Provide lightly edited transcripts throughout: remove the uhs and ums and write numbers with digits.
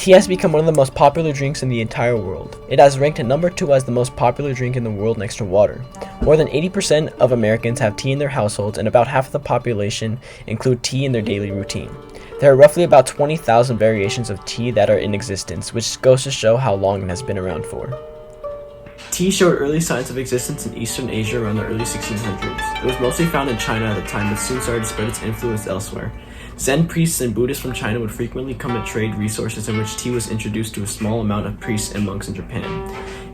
Tea has become one of the most popular drinks in the entire world. It has ranked at number 2 as the most popular drink in the world next to water. More than 80% of Americans have tea in their households, and about half of the population include tea in their daily routine. There are roughly about 20,000 variations of tea that are in existence, which goes to show how long it has been around for. Tea showed early signs of existence in Eastern Asia around the early 1600s. It was mostly found in China at the time, but soon started to spread its influence elsewhere. Zen priests and Buddhists from China would frequently come to trade resources, in which tea was introduced to a small amount of priests and monks in Japan.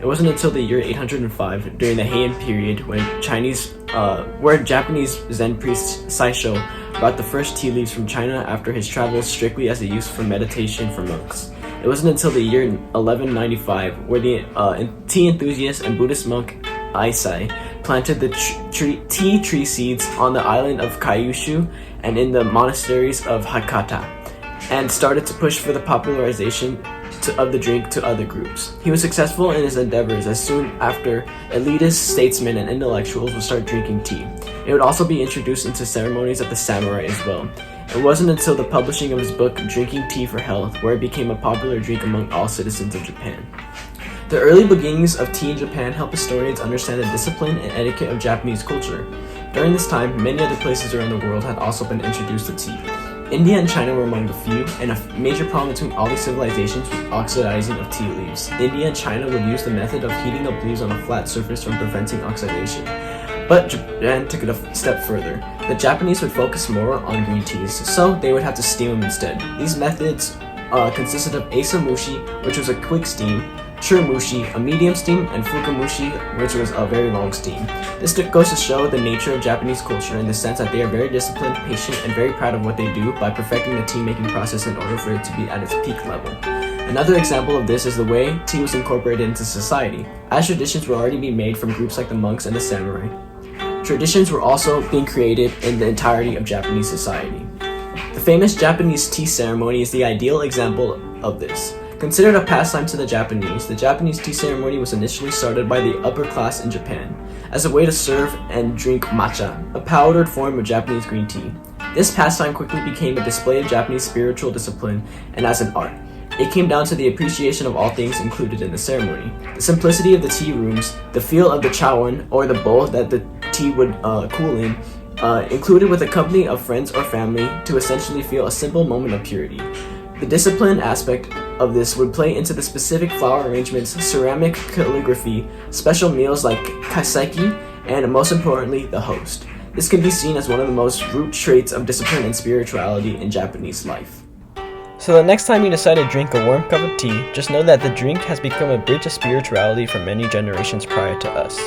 It wasn't until the year 805, during the Heian period, where Japanese Zen priest Saisho brought the first tea leaves from China after his travels strictly as a use for meditation for monks. It wasn't until the year 1195 where the tea enthusiast and Buddhist monk Aisai planted the tea tree seeds on the island of Kyushu and in the monasteries of Hakata, and started to push for the popularization of the drink to other groups. He was successful in his endeavors, as soon after elitist statesmen and intellectuals would start drinking tea. It would also be introduced into ceremonies of the samurai as well. It wasn't until the publishing of his book Drinking Tea for Health where it became a popular drink among all citizens of Japan. The early beginnings of tea in Japan help historians understand the discipline and etiquette of Japanese culture. During this time, many other places around the world had also been introduced to tea. India and China were among the few, and a major problem between all these civilizations was oxidizing of tea leaves. India and China would use the method of heating up leaves on a flat surface from preventing oxidation. But Japan took it a step further. The Japanese would focus more on green teas, so they would have to steam them instead. These methods consisted of asamushi, which was a quick steam, churumushi, a medium steam, and fukamushi, which was a very long steam. This goes to show the nature of Japanese culture in the sense that they are very disciplined, patient, and very proud of what they do by perfecting the tea-making process in order for it to be at its peak level. Another example of this is the way tea was incorporated into society. As traditions were already being made from groups like the monks and the samurai, traditions were also being created in the entirety of Japanese society. The famous Japanese tea ceremony is the ideal example of this. Considered a pastime to the Japanese tea ceremony was initially started by the upper class in Japan as a way to serve and drink matcha, a powdered form of Japanese green tea. This pastime quickly became a display of Japanese spiritual discipline and as an art. It came down to the appreciation of all things included in the ceremony. The simplicity of the tea rooms, the feel of the chawan, or the bowl that the tea would cool in, included with a company of friends or family to essentially feel a simple moment of purity. The discipline aspect of this would play into the specific flower arrangements, ceramic calligraphy, special meals like kaiseki, and most importantly, the host. This can be seen as one of the most root traits of discipline and spirituality in Japanese life. So the next time you decide to drink a warm cup of tea, just know that the drink has become a bridge of spirituality for many generations prior to us.